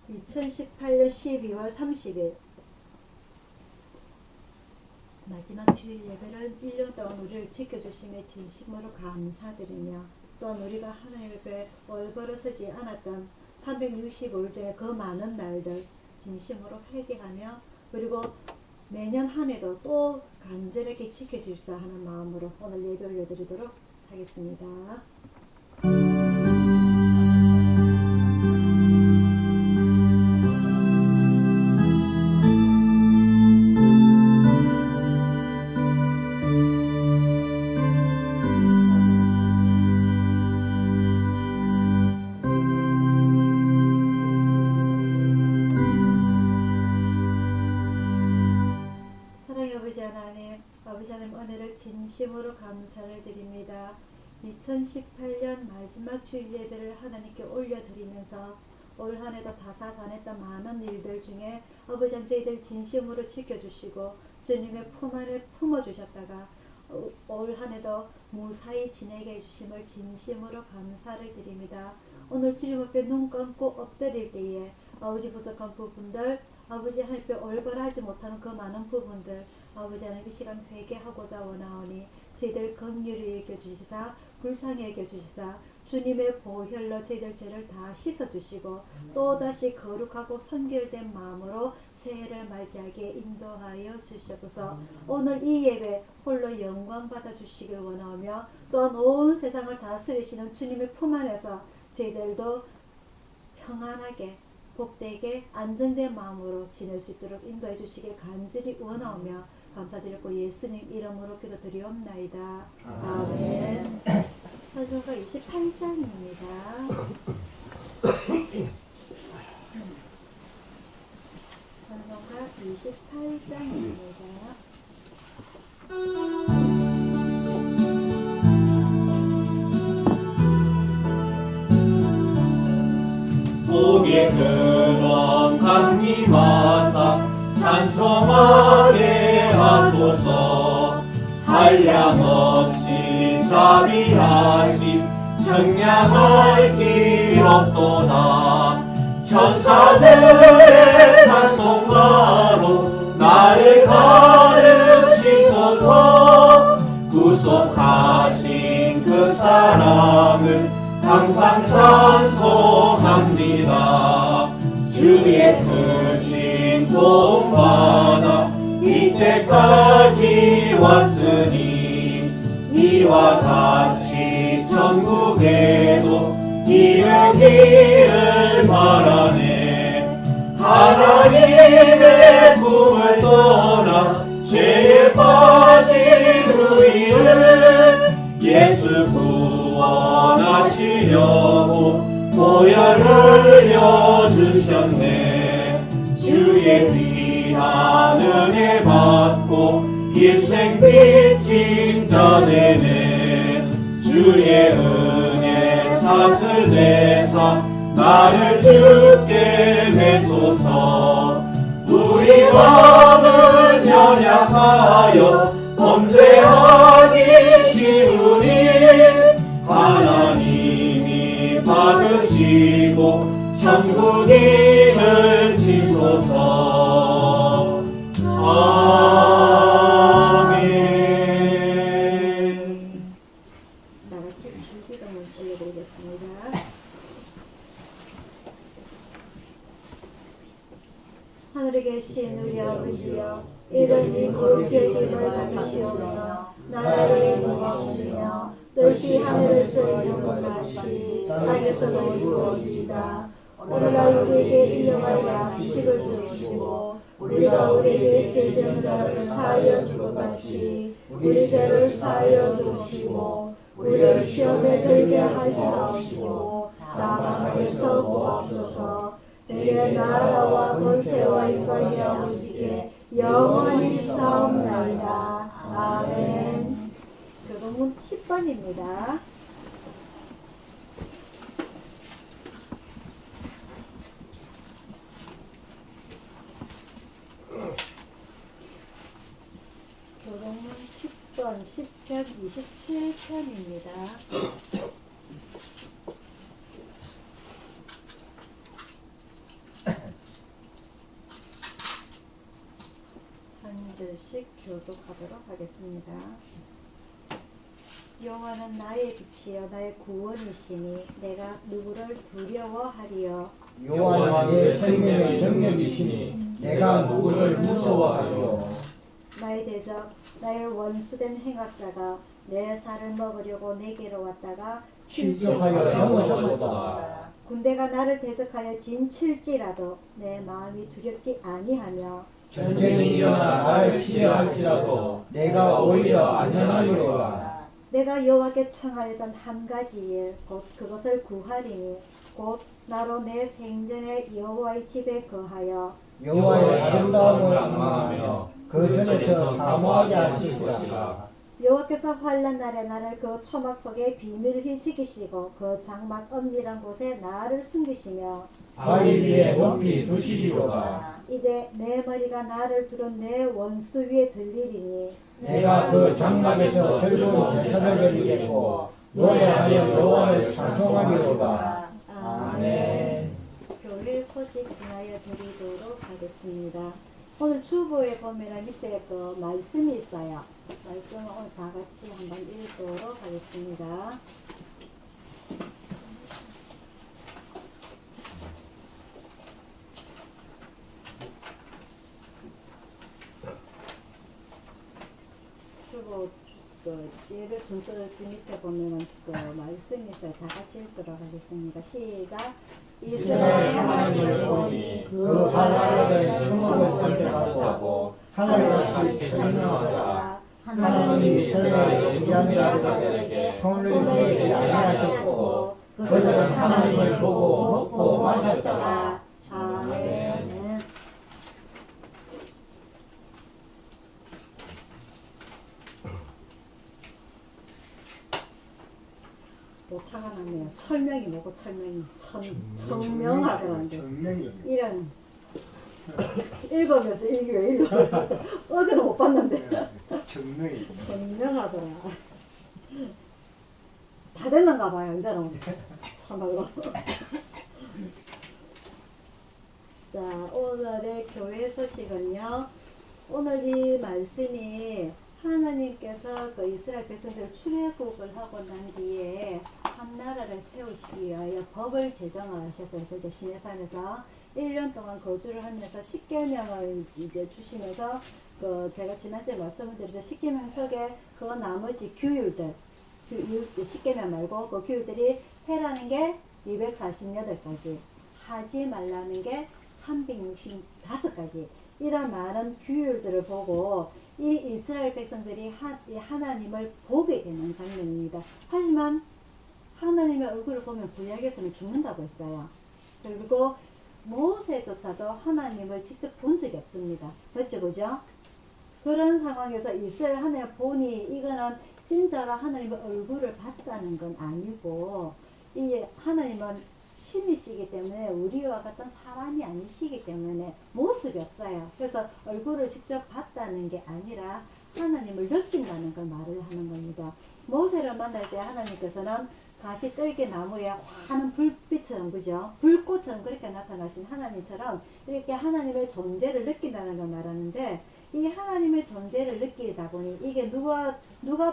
2018년 12월 30일 마지막 주일 예배를 1년 동안 우리를 지켜주심에 진심으로 감사드리며 또한 우리가 하나님 앞에 얼버러서지 않았던 365일 중에 그 많은 날들 진심으로 회개하며 그리고 매년 한 해도 또 간절하게 지켜주시사 하는 마음으로 오늘 예배 올려드리도록 하겠습니다. 아버지 하나님 은혜를 진심으로 감사를 드립니다. 2018년 마지막 주일 예배를 하나님께 올려드리면서 올 한해도 다사다냈던 많은 일들 중에 아버지 하나님 저희들 진심으로 지켜주시고 주님의 품 안에 품어주셨다가 올 한해도 무사히 지내게 해주심을 진심으로 감사를 드립니다. 오늘 주님 앞에 눈 감고 엎드릴 때에 아버지 부족한 부분들 아버지 하나님 앞에 올바르지 못하는 그 많은 부분들 아버지 하나님 이 시간 회개하고자 원하오니 저희들 긍휼히 여겨주시사 불쌍히 여겨주시사 주님의 보혈로 저희들 죄를 다 씻어주시고 또다시 거룩하고 성결된 마음으로 새해를 맞이하게 인도하여 주시옵소서. 오늘 이 예배 홀로 영광 받아주시길 원하며 또한 온 세상을 다스리시는 주님의 품 안에서 저희들도 평안하게 복되게 안정된 마음으로 지낼 수 있도록 인도해 주시길 간절히 원하오며 감사드리고 예수님 이름으로 기도드리옵나이다. 아멘. 찬송가 28장입니다. 찬송가 28장입니다. 목의 근원 강림하사 찬송하게 하소서. 한량없이 자비하시 청량할 길 없도다. 천사들의 찬송가로 나를 가르치소서. 구속하신 그 사랑을 항상 찬송합니다. 주의 크신 도움받아 이때까지 왔으니 이와 같이 천국에도 이르기를 바라네. 하나님의 품을 떠나 죄에 빠진 우리를 예수 구원하시려고 보혈 흘려주셨네. 주의 귀한 은혜 받고 일생 빚진 자 되네. 주의 은혜 사슬 내사 나를 주께 매소서. 우리 마음은 연약하여 범죄하기 쉬우니 하나님이 받으시고 천국임을 지소서. 아멘. 나같이 줄기도문 올려드리겠습니다. 하늘에 계신 우리 아버지여 이름이 거룩히 여김을 받으시오며 나라의 임하시며 뜻이 하늘에서 이룬 것 같이 땅에서도 이루어지이다. 오늘날 우리에게 일용할 양식을 주시고 우리가 우리에게 죄진 자를 사하여 줄 것 같이 우리 죄를 사하여 주시고 우리를 시험에 들게 하지 마시고 다만 구하옵소서. 내게 나라와 권세와 영광이 아버지께 영원히 싸움나이다. 아멘. 교동문 10번입니다. 교동문 10번 10편 27편입니다. 절씩 교독하도록 하겠습니다. 여호와는 나의 빛이여 나의 구원이시니 내가 누구를 두려워하리요. 여호와는 내 생명의 능력이시니 내가 누구를 무서워하리요. 나의 대적 나의 원수된 행악자가 내 살을 먹으려고 내게로 왔다가 실족하여 넘어졌도다. 군대가 나를 대적하여 진칠지라도 내 마음이 두렵지 아니하며 전쟁이 일어나 나를 치려할지라도 내가 오히려 안전하리로다. 내가 여호와께 청하였던 한 가지 일 곧 그것을 구하리니 곧 나로 내 생전에 여호와의 집에 거하여 여호와의 아름다움을 악망하며 그 전에서 사모하게 하실 것이라. 여호와께서 환난 날에 나를 그 초막 속에 비밀히 지키시고 그 장막 은밀한 곳에 나를 숨기시며 바위 위에 높이 두시리로다. 이제 내 머리가 나를 두른 내 원수 위에 들리리니 내가 그 장막에서 들고 제사를 드리겠고 노래하여 여호와를 찬송하리로다. 아멘. 교회 소식 전하여 드리도록 하겠습니다. 오늘 주보에 보면 밑에 그 말씀이 있어요. 말씀을 오늘 다 같이 한번 읽도록 하겠습니다. 주보 그 예배 순서를 밑에 보면은 그 말씀이 있어요. 다 같이 읽도록 하겠습니다. 시작. 이스라엘 하나님을 보니 그 하나님의 성목을 번쩍하고 하늘같이 설명하더라. 하나님이 이스라엘의 주장이라는 자들에게 손을 내지 아니하셨고 그들은 하나님을 보고 먹고 마셨더라. 아멘. 오타가 났네요. 철명이 뭐고 철명이 청명하더란데 이런 읽으면서 읽어요. 어제는 못 봤는데 청명하더라. 다 됐는가 봐요. 이제는 참말로. 자, 오늘의 교회 소식은요. 오늘 이 말씀이 하나님께서 그 이스라엘 백성들을 출애굽을 하고 난 뒤에 한 나라를 세우시기 위하여 법을 제정을 하셨어요. 그죠? 시내산에서 1년 동안 거주를 하면서 십계명을 이제 주시면서 그 제가 지난주에 말씀을 드렸죠. 십계명 속에 그 나머지 규율들, 십계명 말고 그 규율들이 해라는 게 248가지, 하지 말라는 게 365가지, 이런 많은 규율들을 보고 이 이스라엘 백성들이 하나님을 보게 되는 장면입니다. 하지만 하나님의 얼굴을 보면 구약에서는 죽는다고 했어요. 그리고 모세조차도 하나님을 직접 본 적이 없습니다. 맞죠, 그죠? 그런 상황에서 이스라엘 하나님을 보니 이거는 진짜로 하나님의 얼굴을 봤다는 건 아니고, 이 하나님은 신이시기 때문에 우리와 같은 사람이 아니시기 때문에 모습이 없어요. 그래서 얼굴을 직접 봤다는 게 아니라 하나님을 느낀다는 걸 말을 하는 겁니다. 모세를 만날 때 하나님께서는 가시 떨기 나무에 환한 불빛처럼, 그죠? 불꽃처럼 그렇게 나타나신 하나님처럼 이렇게 하나님의 존재를 느낀다는 걸 말하는데, 이 하나님의 존재를 느끼다 보니 이게 누가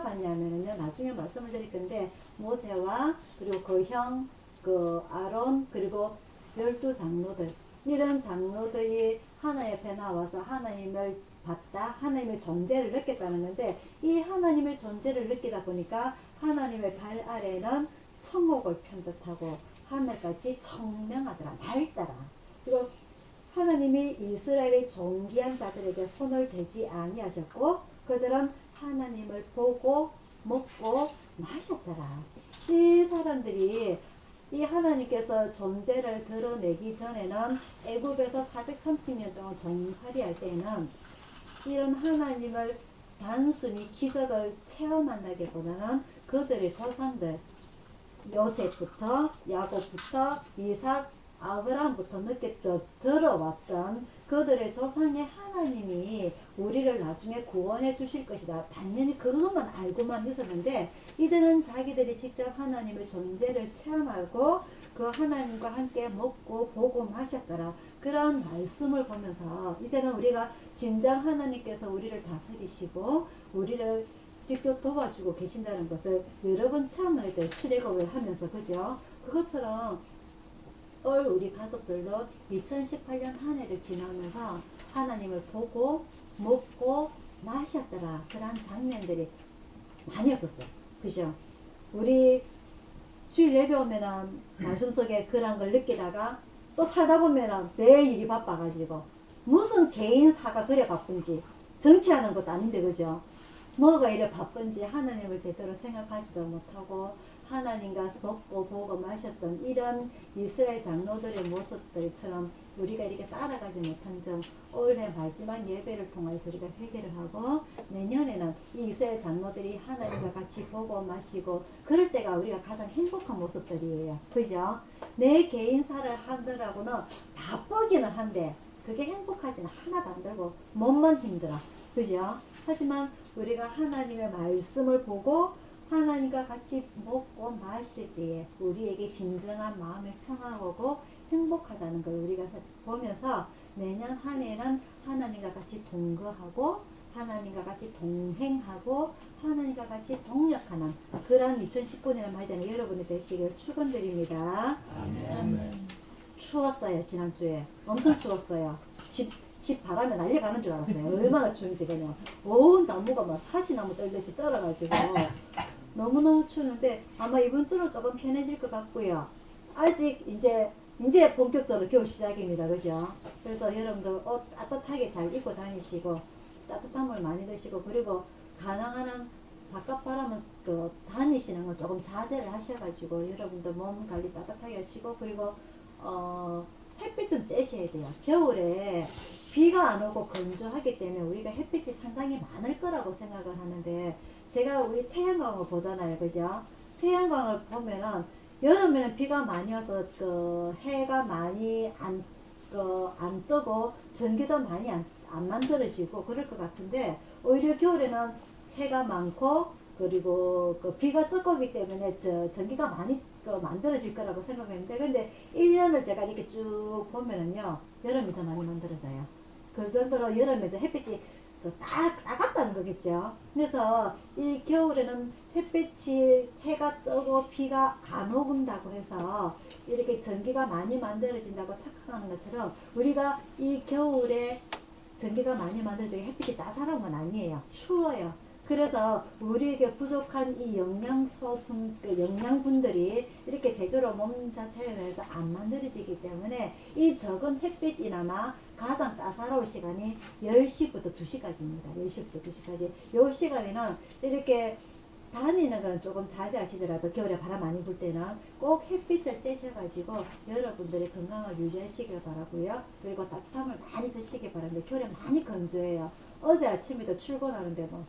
봤냐면요, 나중에 말씀을 드릴 건데 모세와 그리고 그 형, 그 아론, 그리고 12장로들, 이런 장로들이 하나님 앞에 나와서 하나님을 봤다, 하나님의 존재를 느꼈다는 건데, 이 하나님의 존재를 느끼다 보니까 하나님의 발 아래는 청옥을 편듯하고 하늘같이 청명하더라, 맑더라. 그리고 하나님이 이스라엘의 존귀한 자들에게 손을 대지 아니하셨고 그들은 하나님을 보고 먹고 마셨더라. 이 사람들이 이 하나님께서 존재를 드러내기 전에는 애굽에서 430년 동안 종살이할 때는 이런 하나님을 단순히 기적을 체험한다기보다는 그들의 조상들, 요셉부터 야곱부터 이삭, 아브라함부터 들어왔던 그들의 조상의 하나님이 우리를 나중에 구원해 주실 것이다, 당연히 그것만 알고만 있었는데, 이제는 자기들이 직접 하나님의 존재를 체험하고 그 하나님과 함께 먹고 보고 마셨더라. 그런 말씀을 보면서 이제는 우리가 진정 하나님께서 우리를 다스리시고 우리를 직접 도와주고 계신다는 것을 여러 번 체험을 이제 출애굽을 하면서 그죠? 그것처럼 올 우리 가족들도 2018년 한 해를 지나면서 하나님을 보고 먹고 마셨더라. 그런 장면들이 많이 없었어요. 그죠? 우리 주일 예배 오면은 말씀 속에 그런 걸 느끼다가 또 살다 보면은 매일 일이 바빠가지고 무슨 개인사가 그래 바쁜지 정치하는 것도 아닌데 그죠? 뭐가 이래 바쁜지 하나님을 제대로 생각하지도 못하고 하나님과 먹고 보고 마셨던 이런 이스라엘 장로들의 모습들처럼 우리가 이렇게 따라가지 못한 점 올해 마지막 예배를 통해서 우리가 회개를 하고 내년에는 이 이스라엘 장로들이 하나님과 같이 보고 마시고 그럴 때가 우리가 가장 행복한 모습들이에요. 그죠? 내 개인사를 하느라고는 바쁘기는 한데 그게 행복하지는 하나도 안 들고 몸만 힘들어. 그죠? 하지만 우리가 하나님의 말씀을 보고 하나님과 같이 먹고 마실 때에 우리에게 진정한 마음의 평화가 오고 행복하다는 걸 우리가 보면서 내년 한 해는 하나님과 같이 동거하고 하나님과 같이 동행하고 하나님과 같이 동력하는 그런 2019년을 맞이하는 여러분이 되시길 축원드립니다. 추웠어요. 지난주에 엄청 추웠어요. 집 바람에 날려가는 줄 알았어요. 얼마나 추운지 그냥 온 나무가 막 사시나무 떨듯이 떨어가지고 너무너무 추운데 아마 이번 주는 조금 편해질 것 같고요. 아직 이제 본격적으로 겨울 시작입니다. 그죠? 그래서 여러분들 옷 따뜻하게 잘 입고 다니시고 따뜻한 물 많이 드시고 그리고 가능한 한 바깥 바람은 그 다니시는 건 조금 자제를 하셔가지고 여러분들 몸 관리 따뜻하게 하시고 그리고 햇빛 좀 쬐셔야 돼요. 겨울에 비가 안 오고 건조하기 때문에 우리가 햇빛이 상당히 많을 거라고 생각을 하는데 제가 우리 태양광을 보잖아요. 그죠? 태양광을 보면은 여름에는 비가 많이 와서 그 해가 많이 안 뜨고 전기도 많이 안 만들어지고 그럴 것 같은데 오히려 겨울에는 해가 많고 그리고 그 비가 적기 때문에 전기가 많이 만들어질 거라고 생각했는데 근데 1년을 제가 이렇게 쭉 보면은요 여름이 더 많이 만들어져요. 그 정도로 여름에 햇빛이 따갑다는 거겠죠. 그래서 이 겨울에는 햇빛이 해가 뜨고 비가 안 오는다고 해서 이렇게 전기가 많이 만들어진다고 착각하는 것처럼 우리가 이 겨울에 전기가 많이 만들어지고 햇빛이 따사로운 건 아니에요. 추워요. 그래서 우리에게 부족한 이 영양분들이 이렇게 제대로 몸 자체에서 안 만들어지기 때문에 이 적은 햇빛이나마 가장 따사로운 시간이 10시부터 2시까지입니다. 10시부터 2시까지. 이 시간에는 이렇게 다니는 건 조금 자제하시더라도 겨울에 바람 많이 불 때는 꼭 햇빛을 쬐셔가지고 여러분들의 건강을 유지하시길 바라고요. 그리고 따뜻함을 많이 드시기 바랍니다. 겨울에 많이 건조해요. 어제 아침에도 출근하는데 뭐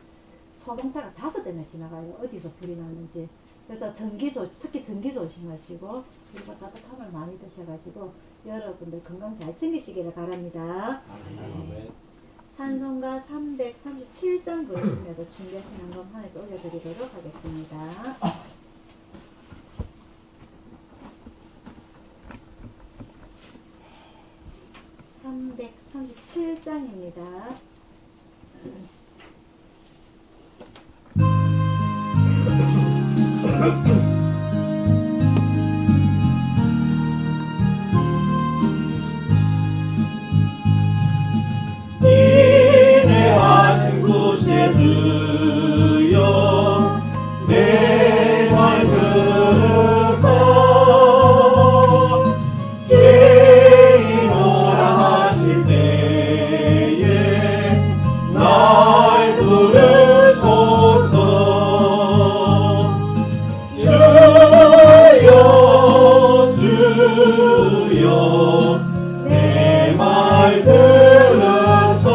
소방차가 5대나 지나가요. 어디서 불이 났는지. 그래서 특히 전기 조심하시고 그리고 따뜻함을 많이 드셔가지고 여러분들 건강 잘 챙기시기를 바랍니다. 찬송가 337장 부르시면서 준비하시는 것 하나 올려드리도록 하겠습니다. 337장입니다. 인내하신 곳에 주여 내 말 들으사 깨어라 하실 때에 날 부르소서. 주여 내 말 들으사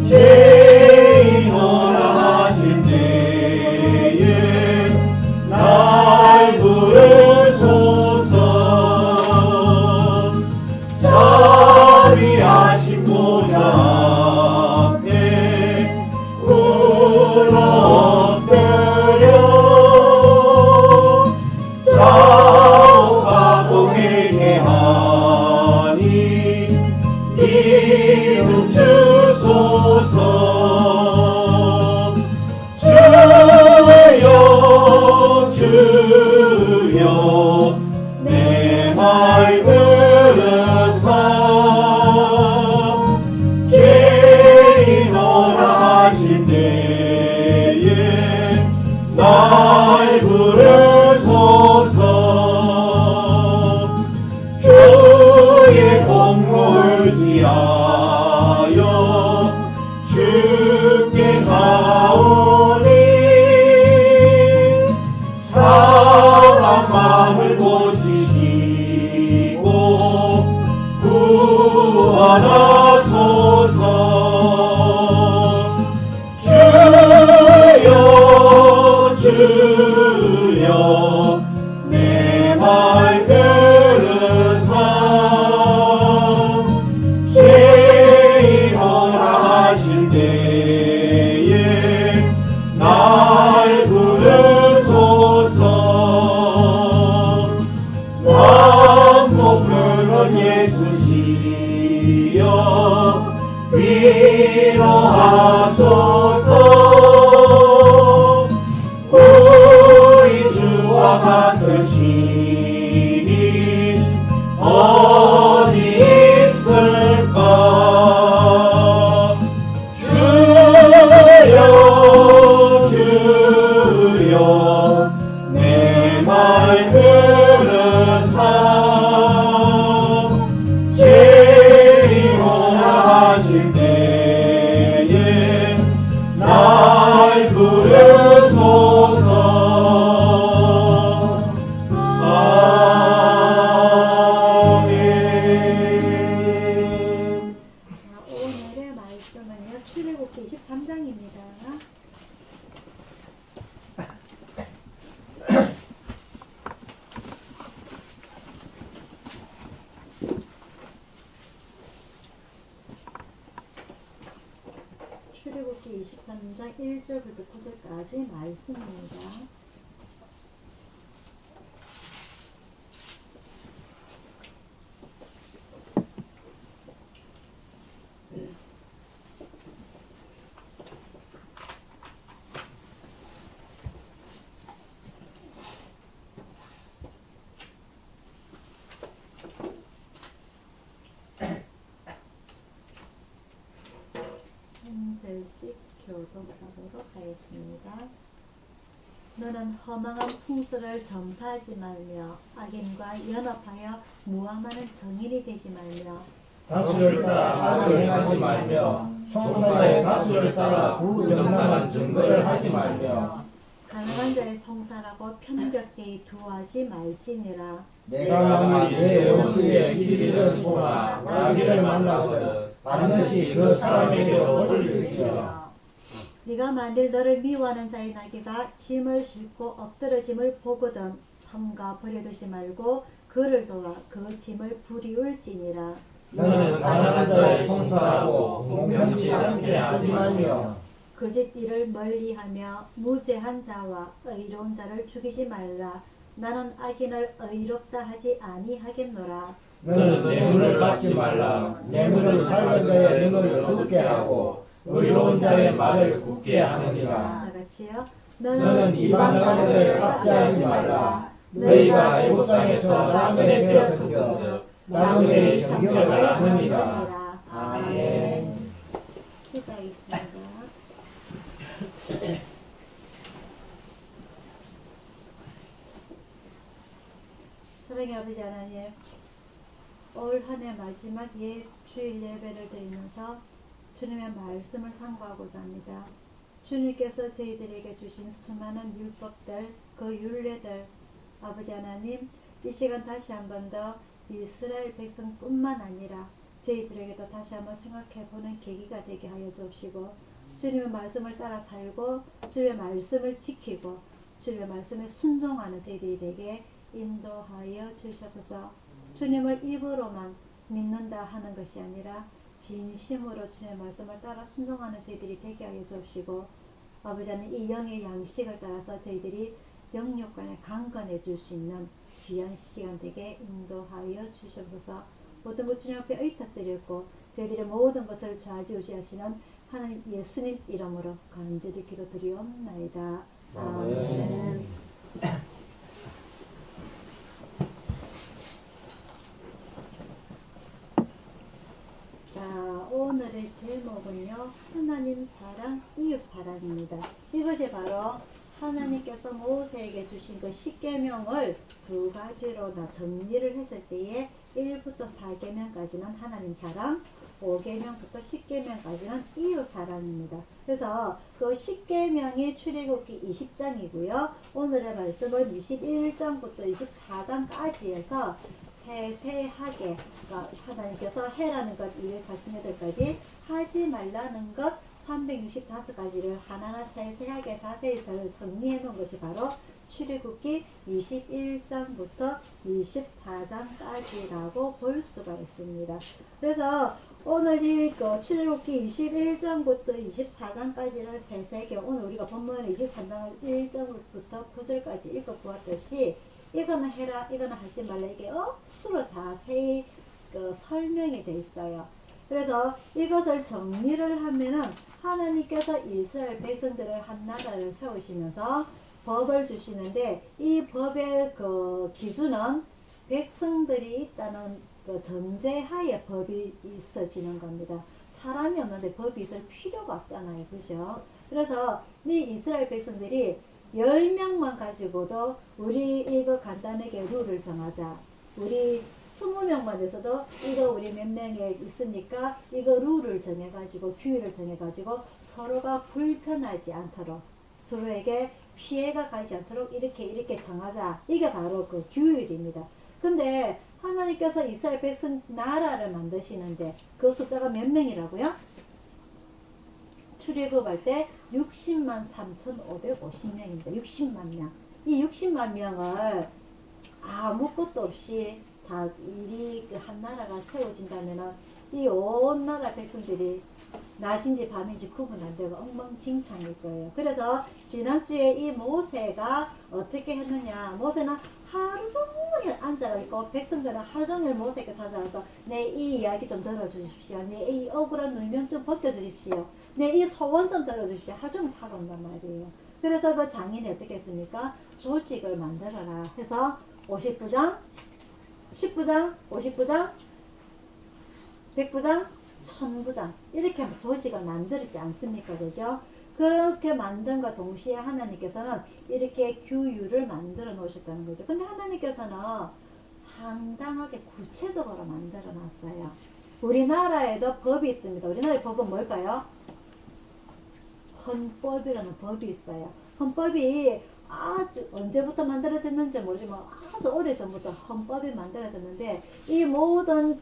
깨어라 하실 때에 날 부르소서. 자비하신 보좌 앞에 울어 엎드려 말 들으사 죄인오라 하신 때에 날 부르소서. 교의 공로를 지하여 주께 가오니 사람 마음을 고치시고 구원하소서. 주여 주여 내 말 들으사 죄인오라 하실 때에 날 부르소서. 왕복 그런 예수시여 위로하소서. 우리 주와 같은 신이 어디 있을까. 주여 주여 내 말 들으사 죄인오라 하실 때에 날 부르소서. 아멘. 자, 오늘의 말씀은요, 출애굽기 23장입니다. 출애굽기 23장 1절부터 9절까지 말씀입니다. 한 절씩 교독하도록 하겠습니다. 너는 허망한 풍수를 전파하지 말며 악인과 연합하여 모함하는 정인이 되지 말며 다수를 따라 악을 행하지 말며 송사의 다수를 따라 부정당한 증거를 하지 말며 가난한 자를 송사하고 편벽되이 두하지 말지니라. 내가 만일 내 원수의 길이를 소나 나귀를 만나거든 반드시 그 사람에게로 돌릴지어다. 네가 만일 너를 미워하는 자의 나귀가 짐을 싣고 엎드러짐을 보거든 삼가 버려두지 말고 그를 도와 그 짐을 부리울지니라. 너는 가난한 자의 송사하고 공평치 않게 하지 말며 거짓 일을 멀리하며 무죄한 자와 의로운 자를 죽이지 말라. 나는 악인을 의롭다 하지 아니하겠노라. 너는 뇌물을 받지 말라. 뇌물을 받는 자의 눈을 어둡게 하고 의로운 자의 말을 굳게 하느니라. 다 같이요. 너는 이방인들을 압제하지 말라. 너희가 애국 땅에서 남에게 배웠은즉 남에게 정결을 하느니라. 아멘. 기도하겠습니다. 사랑의 아버지 하나님, 올 한 해 마지막 주일 예배를 드리면서 주님의 말씀을 상고하고자 합니다. 주님께서 저희들에게 주신 수많은 율법들, 그 율례들, 아버지 하나님, 이 시간 다시 한 번 더 이스라엘 백성뿐만 아니라 저희들에게도 다시 한번 생각해보는 계기가 되게 하여 주옵시고, 주님의 말씀을 따라 살고 주님의 말씀을 지키고 주님의 말씀에 순종하는 저희들이 되게 인도하여 주시옵소서. 주님을 입으로만 믿는다 하는 것이 아니라 진심으로 주님의 말씀을 따라 순종하는 저희들이 되게 하여 주옵시고, 아버지 하나님, 이 영의 양식을 따라서 저희들이 영육간에 강건해 줄 수 있는 귀한 시간 되게 인도하여 주시옵소서. 모든 것 주님 앞에 의탁드렸고 저희들의 모든 것을 좌지우지하시는 하나님 예수님 이름으로 간절히 기도드리옵나이다. 아멘. 제목은요, 하나님 사랑, 이웃 사랑입니다. 이것이 바로 하나님께서 모세에게 주신 그 십계명을 두 가지로 정리를 했을 때에 1부터 4계명까지는 하나님 사랑, 5계명부터 10계명까지는 이웃 사랑입니다. 그래서 그 10계명이 출애굽기 20장이고요. 오늘의 말씀은 21장부터 24장까지 해서 세세하게, 그러니까 하나님께서 해라는 것 248가지, 하지 말라는 것 365가지를 하나하나 세세하게 자세히 정리해 놓은 것이 바로 출애굽기 21장부터 24장까지라고 볼 수가 있습니다. 그래서 오늘 이 출애굽기 21장부터 24장까지를 세세하게, 오늘 우리가 본문 23장 1절부터 9절까지 읽어보았듯이 이거는 해라, 이거는 하지 말라, 이게 억수로 자세히 설명이 돼 있어요. 그래서 이것을 정리를 하면은 하나님께서 이스라엘 백성들을 한 나라를 세우시면서 법을 주시는데, 이 법의 그 기준은 백성들이 있다는 그 전제하에 법이 있어지는 겁니다. 사람이 없는데 법이 있을 필요가 없잖아요. 그죠? 그래서 이 이스라엘 백성들이 10명만 가지고도 우리 이거 간단하게 룰을 정하자. 우리 20명만 돼서도 이거 우리 몇 명에 있으니까 이거 룰을 정해가지고 규율을 정해가지고 서로가 불편하지 않도록, 서로에게 피해가 가지 않도록 이렇게 정하자. 이게 바로 그 규율입니다. 근데 하나님께서 이스라엘 백성 나라를 만드시는데 그 숫자가 몇 명이라고요? 출애굽할 때 60만 3,550명입니다. 60만 명. 이 60만 명을 아무것도 없이 다 일이 한 나라가 세워진다면은 이 온 나라 백성들이 낮인지 밤인지 구분 안 되고 엉망진창일 거예요. 그래서 지난주에 이 모세가 어떻게 했느냐. 모세는 하루 종일 앉아있고 백성들은 하루 종일 모세께 찾아와서 내 이 이야기 좀 들어주십시오. 내 이 억울한 누명 좀 벗겨주십시오. 내 이 소원 좀 들어주십시오. 하루 종일 찾아온단 말이에요. 그래서 그 장인이 어떻게 했습니까? 조직을 만들어라 해서 50부장, 10부장, 50부장, 100부장, 1000부장 이렇게 조직을 만들었지 않습니까? 그죠? 그렇게 만든과 동시에 하나님께서는 이렇게 규율을 만들어 놓으셨다는 거죠. 근데 하나님께서는 상당하게 구체적으로 만들어 놨어요. 우리나라에도 법이 있습니다. 우리나라의 법은 뭘까요? 헌법이라는 법이 있어요. 헌법이 아주 언제부터 만들어졌는지 모르지만 아주 오래전부터 헌법이 만들어졌는데, 이 모든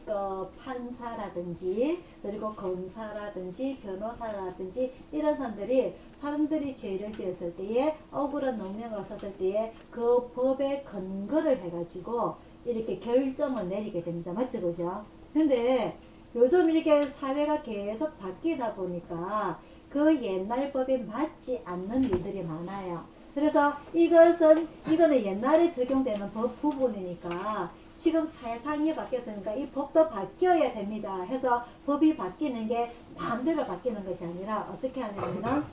판사라든지 그리고 검사라든지 변호사라든지 이런 사람들이 죄를 지었을 때에 억울한 농명을 썼을 때에 그 법에 근거를 해가지고 이렇게 결정을 내리게 됩니다. 맞죠? 그죠? 근데 요즘 이렇게 사회가 계속 바뀌다 보니까 그 옛날 법에 맞지 않는 일들이 많아요. 그래서 이거는 옛날에 적용되는 법 부분이니까 지금 세상이 바뀌었으니까 이 법도 바뀌어야 됩니다 해서 법이 바뀌는 게 마음대로 바뀌는 것이 아니라 어떻게 하냐면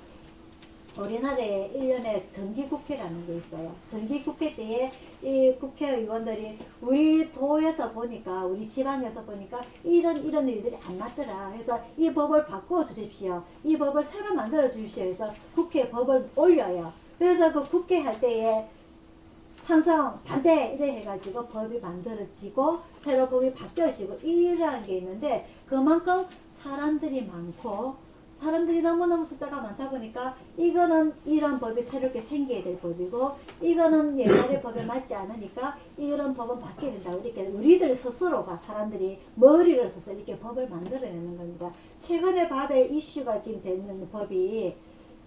우리나라에 1년에 정기국회라는 게 있어요. 정기국회 때에 이 국회의원들이 우리 도에서 보니까, 우리 지방에서 보니까 이런 일들이 안 맞더라. 그래서 이 법을 바꾸어 주십시오. 이 법을 새로 만들어 주십시오. 해서 국회에 법을 올려요. 그래서 그 국회 할 때에 찬성, 반대 이래 해가지고 법이 만들어지고 새로 법이 바뀌어지고 이러한 게 있는데, 그만큼 사람들이 많고 사람들이 너무너무 숫자가 많다 보니까 이거는 이런 법이 새롭게 생겨야 될 법이고 이거는 옛날의 법에 맞지 않으니까 이런 법은 바뀌어야 된다. 이렇게 우리들 스스로가 사람들이 머리를 써서 이렇게 법을 만들어내는 겁니다. 최근에 밥에 이슈가 지금 되는 법이,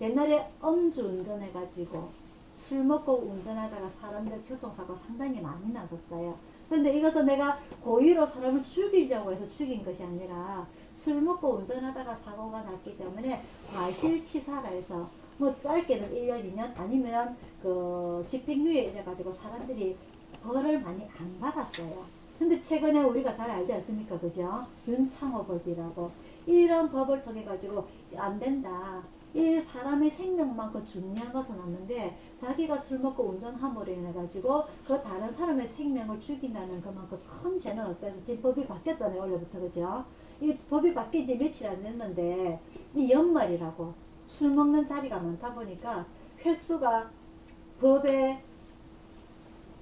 옛날에 음주운전 해가지고 술 먹고 운전하다가 사람들 교통사고 상당히 많이 났었어요. 근데 이것은 내가 고의로 사람을 죽이려고 해서 죽인 것이 아니라 술 먹고 운전하다가 사고가 났기 때문에 과실치사라 해서 뭐 짧게는 1년, 2년 아니면 그 집행유예 이래가지고 사람들이 벌을 많이 안 받았어요. 근데 최근에 우리가 잘 알지 않습니까? 그죠? 윤창호법이라고 이런 법을 통해 가지고 안 된다. 이 사람의 생명만큼 중요한 것은 없는데 자기가 술 먹고 운전함으로 인해 가지고 그 다른 사람의 생명을 죽인다는 그만큼 큰 죄는 없다 해서 지금 법이 바뀌었잖아요. 원래부터. 그죠? 이 법이 바뀐 지 며칠 안 됐는데 이 연말이라고 술 먹는 자리가 많다 보니까 횟수가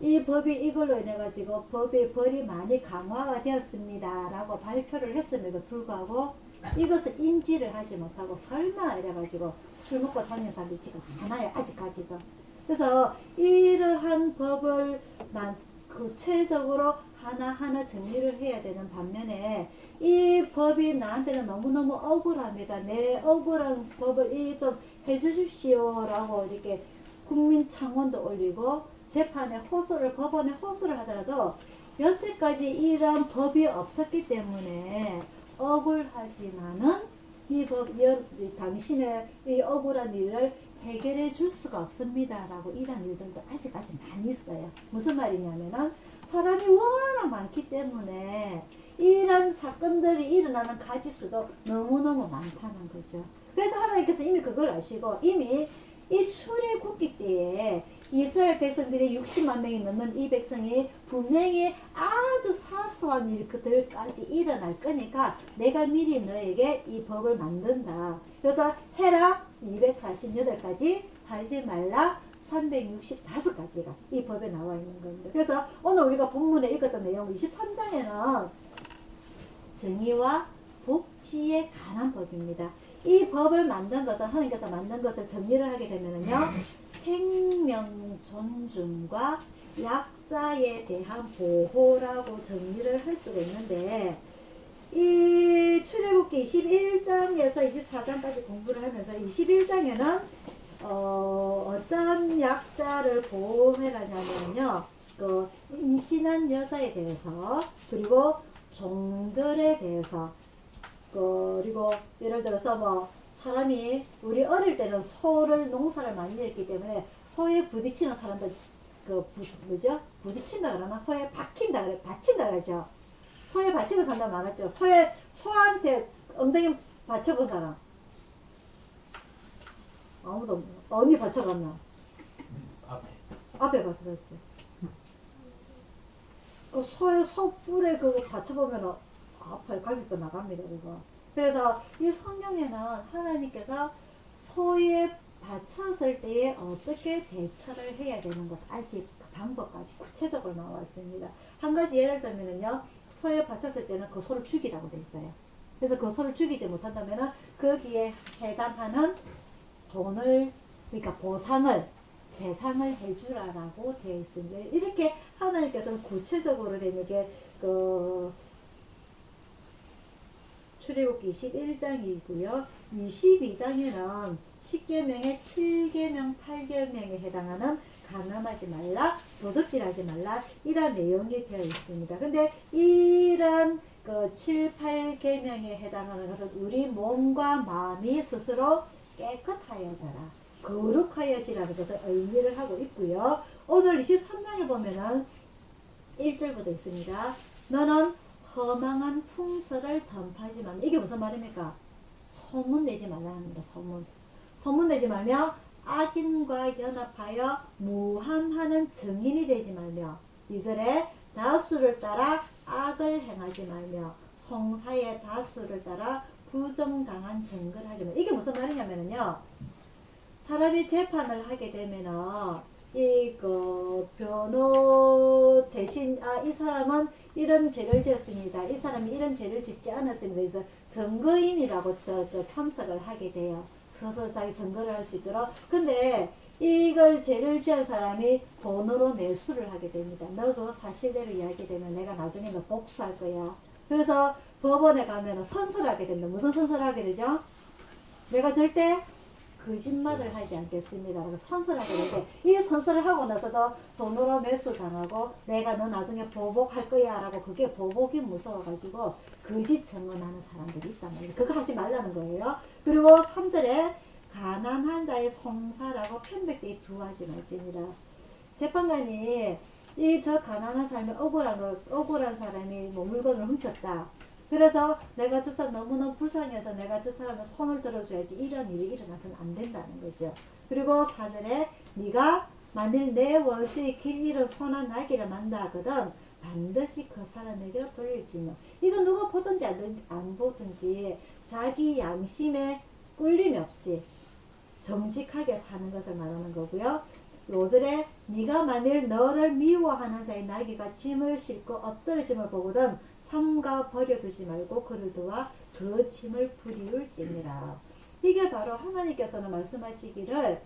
이 법이 이걸로 인해 가지고 법의 벌이 많이 강화가 되었습니다 라고 발표를 했음에도 불구하고 이것을 인지를 하지 못하고 설마 이래 가지고 술 먹고 다니는 사람들이 지금 많아요 아직까지도. 그래서 이러한 법을 구체적으로 하나하나 정리를 해야 되는 반면에 이 법이 나한테는 너무너무 억울합니다. 내 억울한 법을 좀 해주십시오 라고 이렇게 국민청원도 올리고 재판에 법원에 호소를 하더라도 여태까지 이런 법이 없었기 때문에 억울하지만은 당신의 이 억울한 일을 해결해 줄 수가 없습니다 라고 이런 일들도 아직까지 많이 있어요. 무슨 말이냐면은 사람이 워낙 많기 때문에 이런 사건들이 일어나는 가지수도 너무너무 많다는 거죠. 그래서 하나님께서 이미 그걸 아시고 이미 이 출애굽기 때에 이스라엘 백성들이 60만 명이 넘는 이 백성이 분명히 아주 사소한 일들까지 일어날 거니까 내가 미리 너에게 이 법을 만든다. 그래서 해라 248가지 하지 말라 365가지가 이 법에 나와 있는 겁니다. 그래서 오늘 우리가 본문에 읽었던 내용 23장에는 정의와 복지에 관한 법입니다. 이 법을 만든 것은 하나님께서 만든 것을 정리를 하게 되면은요 생명 존중과 약자에 대한 보호라고 정리를 할 수가 있는데 이 출애굽기 21장에서 24장까지 공부를 하면서 21장에는 어떤 약자를 보호해라냐면요 그 임신한 여자에 대해서 그리고 종들에 대해서 그리고 예를 들어서 뭐 사람이 우리 어릴 때는 소를 농사를 많이 했기 때문에 소에 부딪히는 사람들 부딪힌다 그러나 소에 박힌다 그래 받친다 그러죠. 소에 받치고 산다 말았죠. 소한테 엉덩이 받쳐본 사람 아무도 없나? 언니 받쳐갔나? 앞에 받쳐갔지. 소 뿔에 그거 받쳐보면 아파요. 갈비뼈 나갑니다. 그거. 그래서 이 성경에는 하나님께서 소에 받쳤을 때에 어떻게 대처를 해야 되는 것 아직 그 방법까지 구체적으로 나와 있습니다. 한 가지 예를 들면요 소에 받쳤을 때는 그 소를 죽이라고 돼 있어요. 그래서 그 소를 죽이지 못한다면 거기에 해당하는 돈을 그러니까 배상을 해주라라고 되어 있습니다. 이렇게 하나님께서는 구체적으로 되게 출애굽기 21장이고요. 22장에는 10계명의 7계명, 8계명에 해당하는 간음하지 말라, 도둑질하지 말라 이런 내용이 되어 있습니다. 근데 이런 7, 8계명에 해당하는 것은 우리 몸과 마음이 스스로 깨끗하여져라, 거룩하여지라는 것을 의미를 하고 있고요. 오늘 23장에 보면은 1절부터 있습니다. 너는 허망한 풍설을 전파하지 말라. 이게 무슨 말입니까? 소문내지 말라는 겁니다. 소문내지 말며 악인과 연합하여 무함하는 증인이 되지 말며 2절에 다수를 따라 악을 행하지 말며 송사의 다수를 따라 부정당한 증거를 하지 말며. 이게 무슨 말이냐면요 사람이 재판을 하게 되면은 변호 대신 이 사람은 이런 죄를 지었습니다. 이 사람이 이런 죄를 짓지 않았습니다. 그래서 증거인이라고 참석을 하게 돼요. 서로 자기 증거를 할 수 있도록. 근데 이걸 죄를 지은 사람이 돈으로 매수를 하게 됩니다. 너 그거 사실대로 이야기되면 내가 나중에 너 복수할 거야. 그래서 법원에 가면 선서하게 됩니다. 무슨 선서를 하게 되죠? 내가 절대 거짓말을 하지 않겠습니다. 그래서 선서를 하게 되는데 이 선서를 하고 나서도 돈으로 매수당하고 내가 너 나중에 보복할 거야 라고 그게 보복이 무서워가지고 거짓 증언하는 사람들이 있단 말이에요. 그거 하지 말라는 거예요. 그리고 3절에 가난한 자의 송사라고 편백되어 두하지 말지니라. 재판관이 저 가난한 사람이 억울한 사람이 뭐 물건을 훔쳤다. 그래서 내가 저 사람 너무너무 불쌍해서 내가 저 사람의 손을 들어줘야지 이런 일이 일어나서는 안 된다는 거죠. 그리고 4절에 네가 만일 내 원수의 길 잃은 소나 나귀를 만다 하거든 반드시 그 사람에게로 돌릴지며. 이건 누가 보든지 안 보든지 자기 양심에 꿀림이 없이 정직하게 사는 것을 말하는 거고요. 요절에 네가 만일 너를 미워하는 자의 나귀가 짐을 싣고 엎드러짐을 보거든 삼가 버려두지 말고 그를 도와 그 짐을 부리울지니라. 이게 바로 하나님께서는 말씀하시기를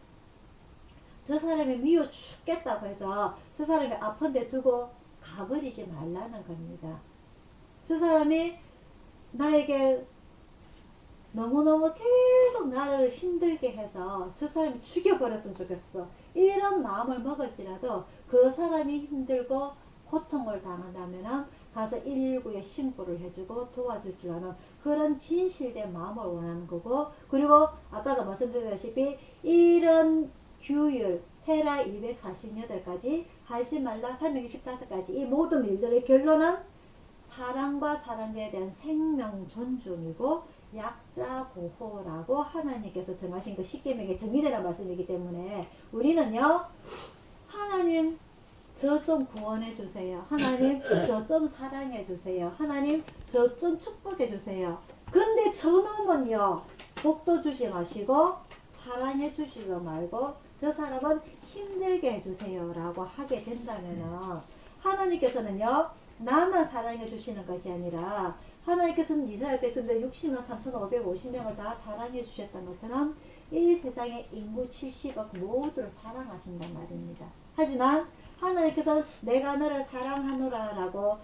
저 사람이 미워 죽겠다고 해서 저 사람이 아픈 데 두고 가버리지 말라는 겁니다. 저 사람이 나에게 너무너무 계속 나를 힘들게 해서 저 사람이 죽여버렸으면 좋겠어. 이런 마음을 먹을지라도 그 사람이 힘들고 고통을 당한다면 가서 119에 신고를 해주고 도와줄 줄 아는 그런 진실된 마음을 원하는 거고, 그리고 아까도 말씀드렸다시피 이런 규율 헤라 248가지 하지 말라 365가지 이 모든 일들의 결론은 사랑과 사랑에 대한 생명 존중이고 약자 보호라고 하나님께서 정하신 그 십계명에 정리되는 말씀이기 때문에 우리는요, 하나님 저 좀 구원해 주세요. 하나님 저 좀 사랑해 주세요. 하나님 저 좀 축복해 주세요. 근데 저놈은요, 복도 주지 마시고 사랑해 주지도 말고 저 사람은 힘들게 해주세요 라고 하게 된다면 하나님께서는요, 나만 사랑해 주시는 것이 아니라 하나님께서는 이스라엘 백성들 60만 3,550명을 다 사랑해 주셨던 것처럼 이 세상의 인구 70억 모두를 사랑하신단 말입니다. 하지만 하나님께서는 내가 너를 사랑하노라 라고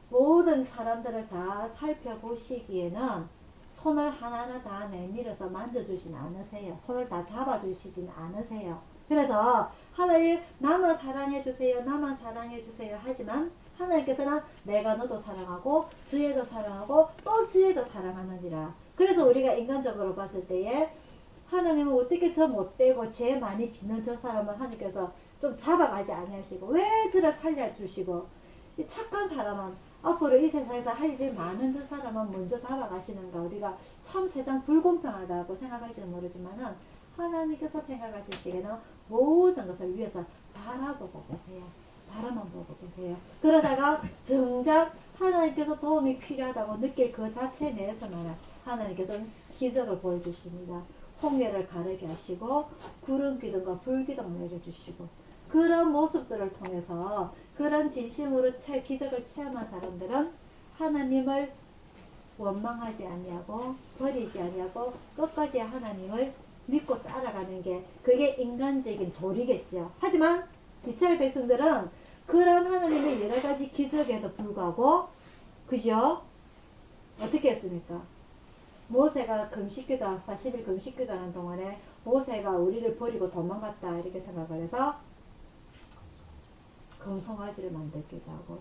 모든 사람들을 다 살펴보시기에는 손을 하나하나 다 내밀어서 만져주진 않으세요. 손을 다 잡아주시진 않으세요. 그래서 하나님 나만 사랑해주세요. 나만 사랑해주세요. 하지만 하나님께서는 내가 너도 사랑하고 주애도 사랑하고 또 주애도 사랑하느니라. 그래서 우리가 인간적으로 봤을 때에 하나님은 어떻게 저 못되고 죄 많이 짓는 저 사람을 하나님께서 좀 잡아가지 아니하시고 왜 저를 살려주시고 이 착한 사람은 앞으로 이 세상에서 할 일이 많은 저 사람은 먼저 잡아가시는가. 우리가 참 세상 불공평하다고 생각할지는 모르지만은 하나님께서 생각하실 때에는 모든 것을 위해서 바라보고 계세요. 바라만 보고 계세요. 그러다가 정작 하나님께서 도움이 필요하다고 느낄 그 자체 내에서만 하나님께서는 기적을 보여주십니다. 홍해를 가르게 하시고 구름 기둥과 불 기둥 내려주시고 그런 모습들을 통해서 그런 진심으로 기적을 체험한 사람들은 하나님을 원망하지 아니하고 버리지 아니하고 끝까지 하나님을 믿고 따라가는 게 그게 인간적인 도리겠죠. 하지만 이스라엘 백성들은 그런 하나님의 여러 가지 기적에도 불구하고 그죠? 어떻게 했습니까? 모세가 금식기도 40일 금식기도 하는 동안에 모세가 우리를 버리고 도망갔다 이렇게 생각을 해서 금송아지를 만들기도 하고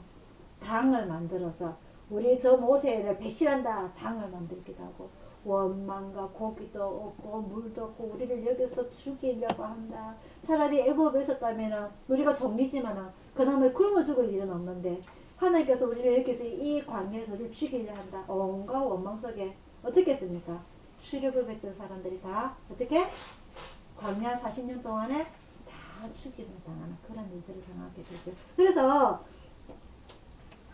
당을 만들어서 우리 저 모세를 배신한다 당을 만들기도 하고 원망과 고기도 없고 물도 없고 우리를 여기서 죽이려고 한다. 차라리 애굽에 있었다면 우리가 종리지만은 그놈을 굶어 죽을 일은 없는데 하나님께서 우리를 여기서 이 광야에서 우리를 죽이려 한다. 온갖 원망 속에 어떻게 했습니까? 출애굽했던 사람들이 다 어떻게? 광야 40년 동안에 다 죽임을 당하는 그런 일들을 당하게 되죠. 그래서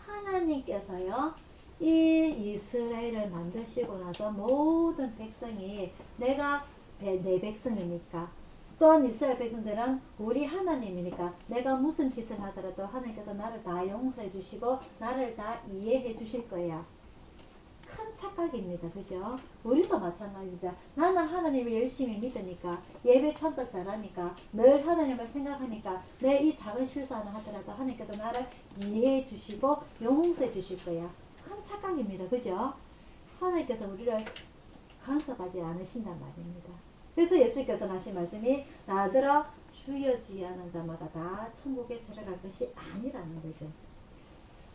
하나님께서요, 이 이스라엘을 만드시고 나서 모든 백성이 내가 내 백성이니까 또한 이스라엘 백성들은 우리 하나님이니까 내가 무슨 짓을 하더라도 하나님께서 나를 다 용서해 주시고 나를 다 이해해 주실 거야. 큰 착각입니다. 그죠? 우리도 마찬가지입니다. 나는 하나님을 열심히 믿으니까 예배 참석 잘하니까 늘 하나님을 생각하니까 내 이 작은 실수 하나 하더라도 하나님께서 나를 이해해 주시고 용서해 주실 거야. 큰 착각입니다. 그죠? 하나님께서 우리를 간섭하지 않으신단 말입니다. 그래서 예수님께서 하신 말씀이 나더러 주여 주여 하는 자마다 다 천국에 들어갈 것이 아니라는 거죠.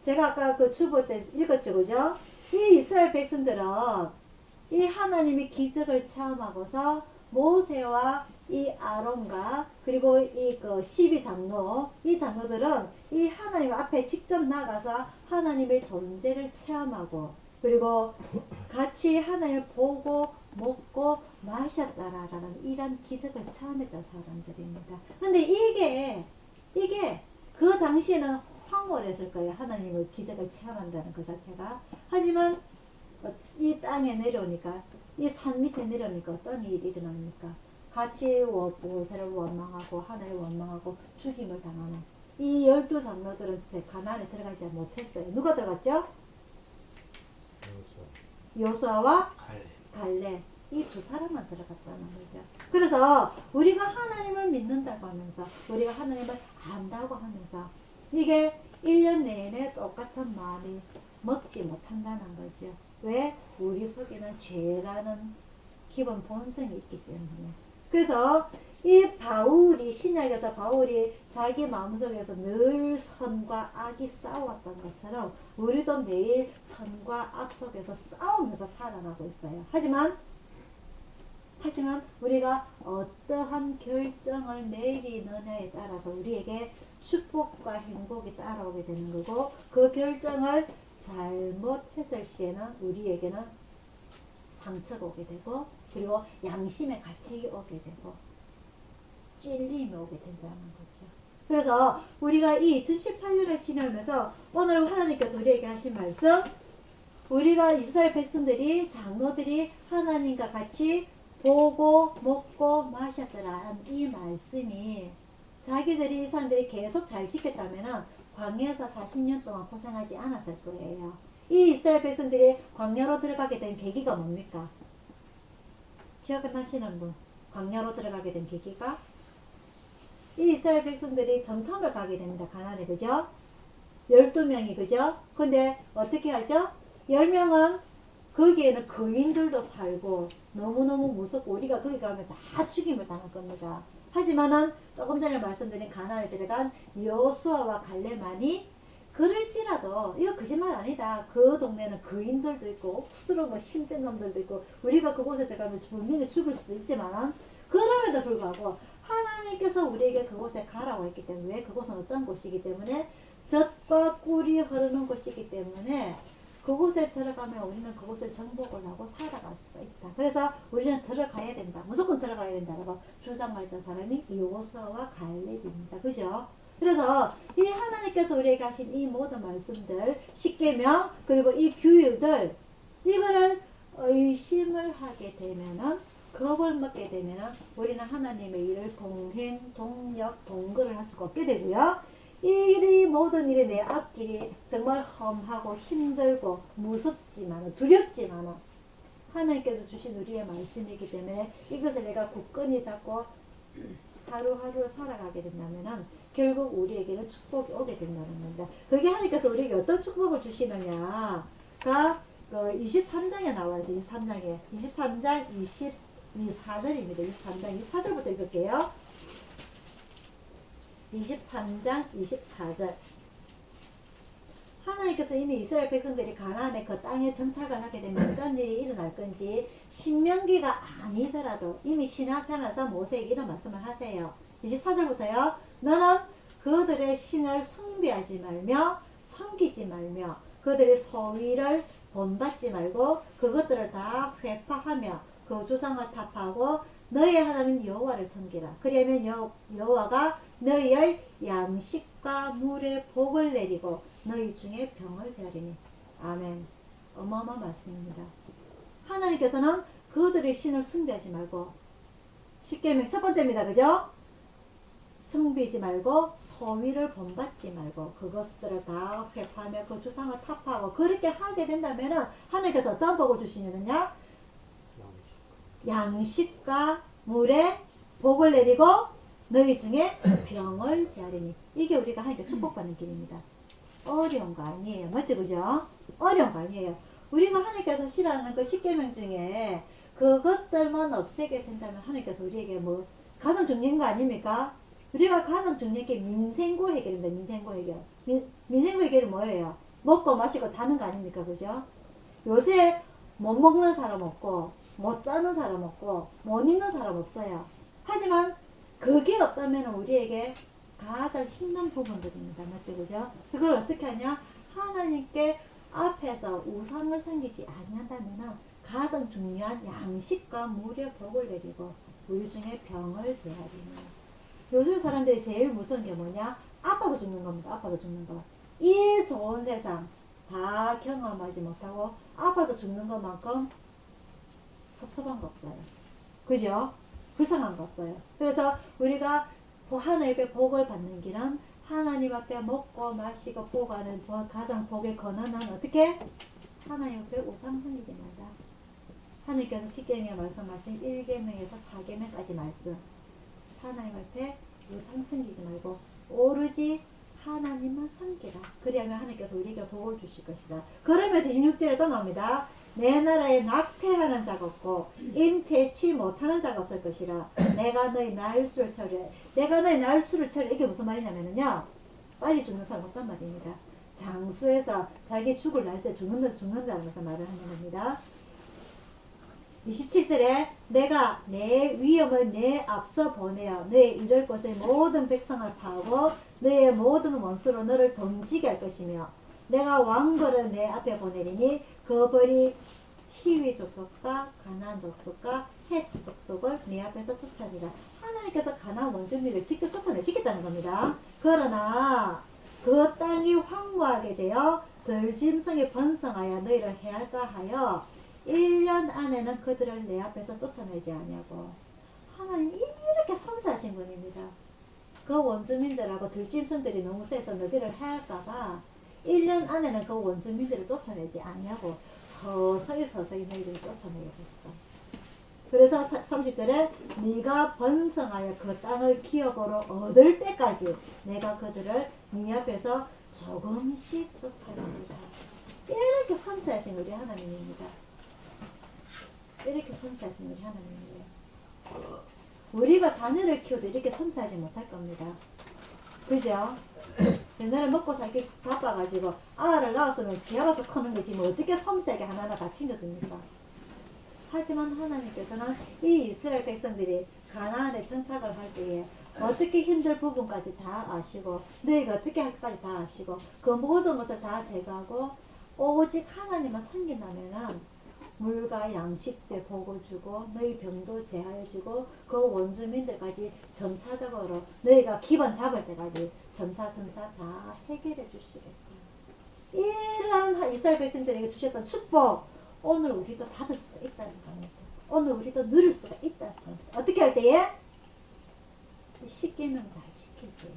제가 아까 그 주보 때 읽었죠. 그죠? 이 이스라엘 백성들은 이 하나님이 기적을 체험하고서 모세와 이 아론과 그리고 이 그 12장로 이 장로들은 이 하나님 앞에 직접 나가서 하나님의 존재를 체험하고 그리고 같이 하나님을 보고 먹고 마셨다라는 이런 기적을 체험했던 사람들입니다. 근데 이게 그 당시에는 황홀했을 거예요. 하나님의 기적을 체험한다는 그 자체가. 하지만 이 땅에 내려오니까, 이 산 밑에 내려오니까 어떤 일이 일어납니까? 같이 모세를 원망하고 하나님을 원망하고 죽임을 당하는 이 12장로들은 가나안에 들어가지 못했어요. 누가 들어갔죠? 요수아와 갈렙. 이 두 사람만 들어갔다는 거죠. 그래서 우리가 하나님을 믿는다고 하면서, 우리가 하나님을 안다고 하면서, 이게 1년 내내 똑같은 마음이 먹지 못한다는 거죠. 왜? 우리 속에는 죄라는 기본 본성이 있기 때문에. 그래서 이 바울이, 신약에서 바울이 자기 마음속에서 늘 선과 악이 싸웠던 것처럼 우리도 매일 선과 악 속에서 싸우면서 살아가고 있어요. 하지만 우리가 어떠한 결정을 내리느냐에 따라서 우리에게 축복과 행복이 따라오게 되는 거고, 그 결정을 잘못했을 시에는 우리에게는 상처가 오게 되고, 그리고 양심의 가책이 오게 되고 찔림이 오게 된다는 거죠. 그래서 우리가 이 2018년을 지나면서 오늘 하나님께서 우리에게 하신 말씀, 우리가 이스라엘 백성들이, 장로들이 하나님과 같이 보고 먹고 마셨더라 이 말씀이, 자기들이 이 사람들이 계속 잘 지켰다면 광야에서 40년 동안 고생하지 않았을 거예요. 이 이스라엘 백성들이 광야로 들어가게 된 계기가 뭡니까? 기억나시는 분? 광야로 들어가게 된 계기가, 이 이스라엘 백성들이 정탐을 가게 됩니다. 가나안에. 그죠? 12명이. 그죠? 근데 어떻게 하죠? 10명은 거기에는 거인들도 살고 너무너무 무섭고 우리가 거기 가면 다 죽임을 당할 겁니다. 하지만은 조금 전에 말씀드린 가나안에 들어간 여호수아와 갈렙만이, 그럴지라도 이거 거짓말 아니다. 그 동네는 거인들도 있고 억수로 뭐 힘센 놈들도 있고 우리가 그곳에 들어가면 분명히 죽을 수도 있지만, 그럼에도 불구하고 하나님께서 우리에게 그곳에 가라고 했기 때문에, 왜? 그곳은 어떤 곳이기 때문에, 젖과 꿀이 흐르는 곳이기 때문에 그곳에 들어가면 우리는 그곳을 정복을 하고 살아갈 수가 있다. 그래서 우리는 들어가야 된다. 무조건 들어가야 된다라고 주장했던 사람이 여호수아와 갈렙입니다. 그죠? 그래서 이 하나님께서 우리에게 하신 이 모든 말씀들, 십계명, 그리고 이 규율들, 이거를 의심을 하게 되면은, 겁을 먹게 되면은 우리는 하나님의 일을 동행, 동력, 동거를 할 수가 없게 되고요. 이 모든 일이 내 앞길이 정말 험하고 힘들고 무섭지만, 두렵지만 하나님께서 주신 우리의 말씀이기 때문에 이것을 내가 굳건히 잡고 하루하루 살아가게 된다면 결국 우리에게는 축복이 오게 된다는 겁니다. 그게 하나님께서 우리에게 어떤 축복을 주시느냐가 23장에 나와 있어요. 23장에. 23장 24절입니다. 23장 24절부터 읽을게요. 23장 24절. 하나님께서 이미 이스라엘 백성들이 가나안의 그 땅에 정착을 하게 되면 어떤 일이 일어날 건지 신명기가 아니더라도 이미 신하산에서 모세에게 이런 말씀을 하세요. 24절부터요. 너는 그들의 신을 숭배하지 말며 섬기지 말며 그들의 소위를 본받지 말고 그것들을 다 회파하며 그 주상을 타파하고 너의 하나님 여호와를 섬기라. 그러면 여호와가 너희의 양식과 물에 복을 내리고 너희 중에 병을 제하리니. 아멘. 어마어마한 말씀입니다. 하나님께서는 그들의 신을 숭배하지 말고, 십계명 첫 번째입니다. 그죠? 숭배하지 말고 소위를 본받지 말고 그것들을 다 회파하며 그 주상을 타파하고 그렇게 하게 된다면 하나님께서 어떤 복을 주시느냐? 양식과 물에 복을 내리고 너희 중에 병을 제하리니. 이게 우리가 하나님께 축복받는 길입니다. 어려운 거 아니에요. 맞죠? 그죠? 어려운 거 아니에요. 우리가 하나님께서 싫어하는 그 십계명 중에 그것들만 없애게 된다면 하나님께서 우리에게 뭐 가장 중요한 거 아닙니까? 우리가 가장 중요한 게 민생고 해결입니다. 민생고 해결. 민생고 해결이 뭐예요? 먹고 마시고 자는 거 아닙니까? 그죠? 요새 못 먹는 사람 없고 못 자는 사람 없고 못 있는 사람 없어요. 하지만 그게 없다면 우리에게 가장 힘든 부분들입니다. 맞죠? 그죠? 그걸 어떻게 하냐? 하나님께 앞에서 우상을 섬기지 아니한다면 가장 중요한 양식과 물의 복을 내리고 우리 중에 병을 제하리니. 요새 사람들이 제일 무서운 게 뭐냐? 아파서 죽는 겁니다. 아파서 죽는 거. 이 좋은 세상 다 경험하지 못하고 아파서 죽는 것만큼 섭섭한 거 없어요. 그죠? 불쌍한 거 없어요. 그래서 우리가 하나님의 복을 받는 길은 하나님 앞에 먹고 마시고 보고하는 가장 복의 근원은 어떻게? 하나님 앞에 우상 섬기지 말자. 하나님께서 십계명에 말씀하신 1계명에서 4계명까지 말씀. 하나님 앞에 우상 섬기지 말고 오로지 하나님만 섬기라. 그리하면 하나님께서 우리에게 복을 주실 것이다. 그러면서 16절에 또 나옵니다. 내 나라에 낙태하는 자가 없고 잉태치 못하는 자가 없을 것이라. 내가 너희 날수를 채우려. 내가 너희 날수를 채우려. 이게 무슨 말이냐면요, 빨리 죽는 사람 없단 말입니다. 장수에서 자기 죽을 날짜 죽는다면서 말을 하는 겁니다. 27절에 내가 내 위엄을 내 앞서 보내어 너의 이럴 곳의 모든 백성을 파고 너의 모든 원수로 너를 던지게 할 것이며 내가 왕거를 내 앞에 보내리니 그 벌이 히위 족속과 가나안 족속과 헷 족속을 내 앞에서 쫓아내라. 하나님께서 가나안 원주민을 직접 쫓아내시겠다는 겁니다. 그러나 그 땅이 황무하게 되어 들짐승이 번성하여 너희를 해할까 하여 1년 안에는 그들을 내 앞에서 쫓아내지 아니하고. 하나님 이렇게 섬세하신 분입니다. 그 원주민들하고 들짐승들이 너무 세서 너희를 해할까봐 1년 안에는 그 원주민들을 쫓아내지 아니하고 서서히 너희를 쫓아내겠다. 그래서 30절에 네가 번성하여 그 땅을 기업으로 얻을 때까지 내가 그들을 네 앞에서 조금씩 쫓아냅니다. 이렇게 섬세하신 우리 하나님입니다. 이렇게 섬세하신 우리 하나님이에요. 우리가 자녀를 키워도 이렇게 섬세하지 못할 겁니다. 그죠? 옛날에 먹고 살기 바빠가지고 아를 낳았으면 지 알아서 크는 거지 뭐 어떻게 섬세하게 하나하나 다 챙겨줍니까? 하지만 하나님께서는 이 이스라엘 백성들이 가나안에 정착을 할 때에 어떻게 힘들 부분까지 다 아시고 너희가 어떻게 할까지 다 아시고 그 모든 것을 다 제거하고 오직 하나님만 섬긴다면은 물과 양식대 복을 주고 너희 병도 제하여 주고 그 원주민들까지 점차적으로 너희가 기반 잡을 때까지 점차 다 해결해 주시겠다. 이러한 이스라엘 백성들에게 주셨던 축복 오늘 우리도 받을 수가 있다는 겁니다. 오늘 우리도 누릴 수가 있다는 겁니다. 어떻게 할 때에? 십계명 잘 지킬 때에.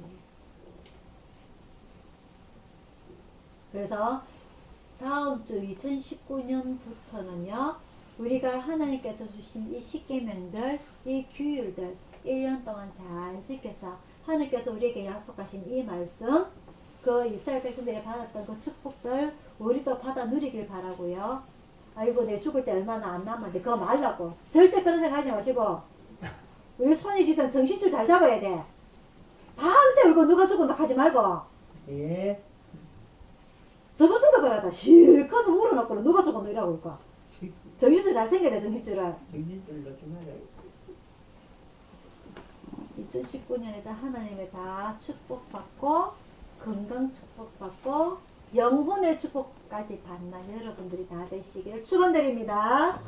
그래서 다음 주 2019년부터는요 우리가 하나님께서 주신 이 십계명들, 이 규율들 1년 동안 잘 지켜서 하나님께서 우리에게 약속하신 이 말씀, 그 이스라엘 백성들이 받았던 그 축복들 우리도 받아 누리길 바라고요. 아이고 내 죽을 때 얼마나 안 남았는데 그거 말라고 절대 그런 생각 하지 마시고 우리 손이 지선 정신줄 잘 잡아야 돼. 밤새 울고 누가 죽은다 하지 말고. 예. 저번 주도 그러다 실컷 울어놓고 누가 죽었노 이라고 올까. 정신줄 잘 챙겨야 돼. 정신줄을. 정신줄로 좀 하자. 2019년에도 하나님의 다 축복받고 건강 축복받고 영혼의 축복까지 받는 여러분들이 다 되시기를 축원드립니다.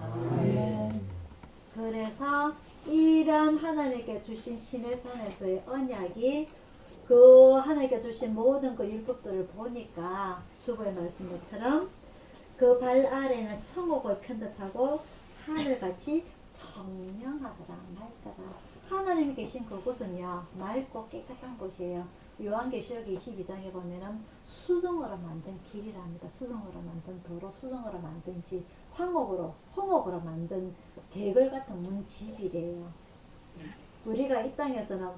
그래서 이런 하나님께 주신 신의 산에서의 언약이 그 하나님께 주신 모든 그 율법들을 보니까 주보의 말씀처럼 그 발 아래는 천국을 편듯하고 하늘같이 청명하더라 맑더라. 하나님이 계신 그곳은요 맑고 깨끗한 곳이에요. 요한계시록 22장에 보면은 수정으로 만든 길이랍니다. 수정으로 만든 도로, 수정으로 만든 집, 홍옥으로 만든 대걸 같은 문집이래요. 우리가 이 땅에서는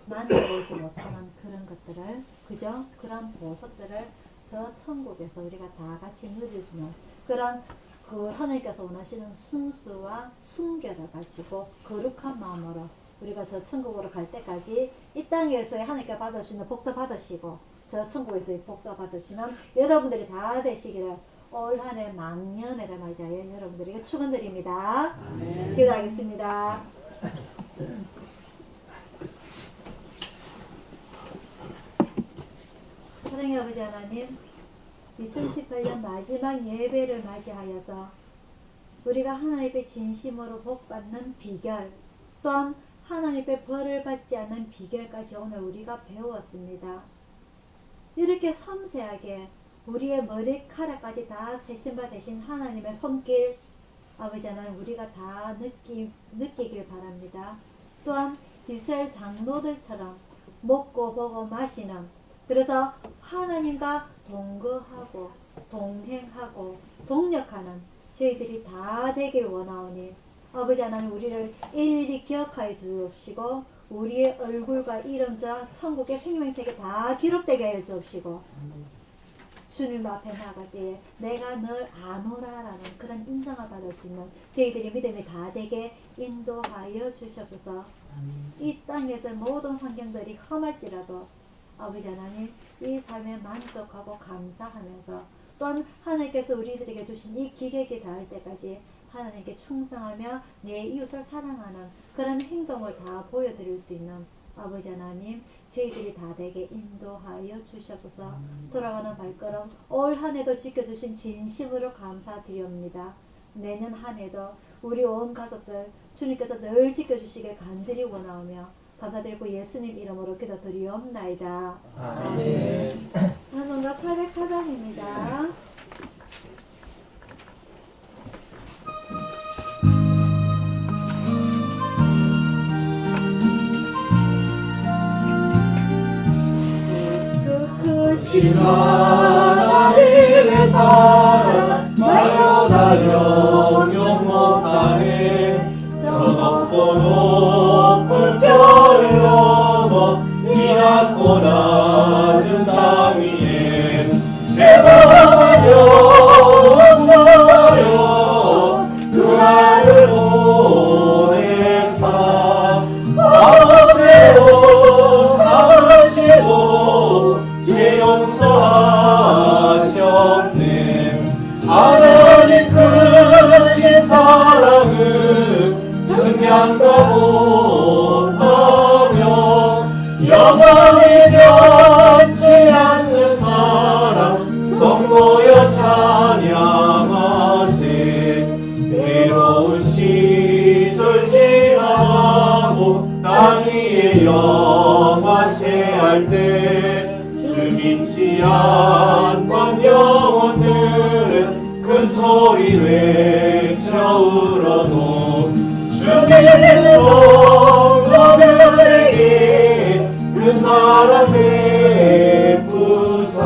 만나보지 못하는 그런 것들을, 그죠? 그런 보석들을 저 천국에서 우리가 다 같이 누릴 수 있는 그런 그 하나님께서 원하시는 순수와 순결을 가지고 거룩한 마음으로 우리가 저 천국으로 갈 때까지 이 땅에서의 하나님께 받으시는 복도 받으시고 저 천국에서의 복도 받으시는 여러분들이 다 되시기를 올 한 해 망년회를 맞이하여 여러분들에게 축원드립니다. 기도하겠습니다. 사랑의 아버지 하나님, 2018년 마지막 예배를 맞이하여서 우리가 하나님의 진심으로 복받는 비결 또한 하나님의 벌을 받지 않는 비결까지 오늘 우리가 배웠습니다. 이렇게 섬세하게 우리의 머리카락까지 다 세신 바 되신 하나님의 손길, 아버지 하나님 우리가 다 느끼길 바랍니다. 또한 이스라엘 장로들처럼 먹고 보고 마시는, 그래서 하나님과 동거하고 동행하고 동력하는 저희들이 다 되길 원하오니 아버지 하나님 우리를 일일이 기억하여 주옵시고 우리의 얼굴과 이름자 천국의 생명책에 다 기록되게 하여 주옵시고 주님 앞에 나갈 때에 내가 널 아노라라는 그런 인정을 받을 수 있는 저희들이 믿음이 다 되게 인도하여 주시옵소서. 이 땅에서 모든 환경들이 험할지라도 아버지 하나님 이 삶에 만족하고 감사하면서 또한 하나님께서 우리들에게 주신 이 기력이 닿을 때까지 하나님께 충성하며 내 이웃을 사랑하는 그런 행동을 다 보여드릴 수 있는 아버지 하나님 저희들이 다 되게 인도하여 주시옵소서. 돌아가는 발걸음 올 한 해도 지켜주신 진심으로 감사드립니다. 내년 한 해도 우리 온 가족들 주님께서 늘 지켜주시길 간절히 원하오며 감사드리고 예수님 이름으로 기도드리옵나이다. 아멘. 찬송가 404장입니다. 하나님의 사랑 말보다 영영 못하네. 저 높고 높은 별 넘어 이 낮고 낮은 땅 위에 제발 영원하여 그 아들 보내사 아버지로 삼으시고 죄 용서하셨네. 하나님 크신 사랑은 증량도 못하며 영원히 변치 않는 사랑 성도여 찬양하세. 외로운 시절 지나고 땅 위에 영화체할 때 주 믿지 않던 영혼들은 큰 소리 외쳐 울어도 주 믿는 성도들에게 그 사랑 베푸사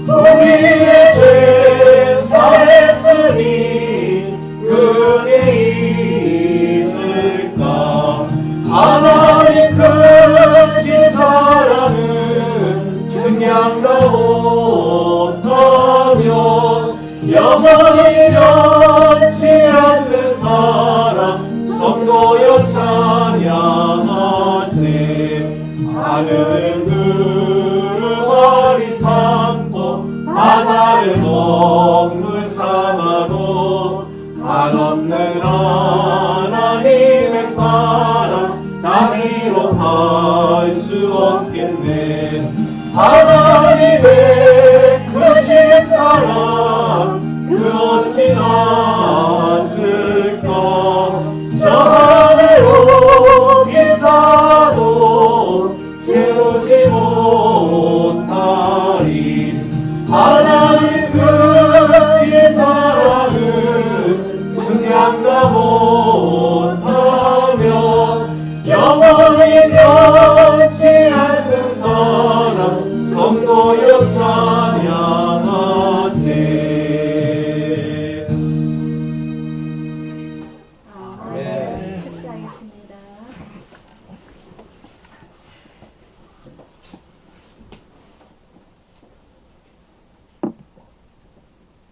우리의 죄 사했으니 그게 잊을까. 하나님 크신 사랑은 증량도 못하며 영원히 변치 않는 사랑 성도여 찬양하세. 하늘은 구름아리 삼고 바다를 먹물 삼아도 한없는 하나님의 사랑 다 기록할 수 없겠네. 하나님의 크신 사랑 그 어찌 났을까. 저 하늘 오기사도 채우지 못하리. 하나님 크신 사랑은 증량도 못하며 영원히 변치 않는 사랑 성도여 찬양하세. 아멘. 축사하겠습니다.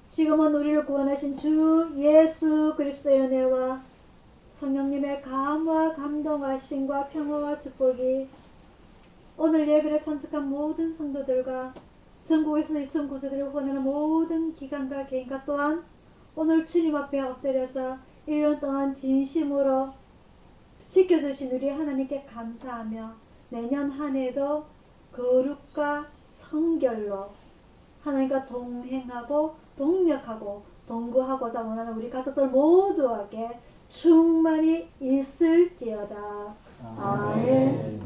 지금은 우리를 구원하신 주 예수 그리스도의 은혜와 성령님의 감화 감동하심과 평화와 축복이 오늘 예배를 참석한 모든 성도들과 전국에서 있은 곳들을 후원하는 모든 기관과 개인과 또한 오늘 주님 앞에 엎드려서 1년 동안 진심으로 지켜주신 우리 하나님께 감사하며 내년 한 해도 거룩과 성결로 하나님과 동행하고 동력하고 동거하고자 원하는 우리 가족들 모두에게 충만히 있을지어다. 아멘.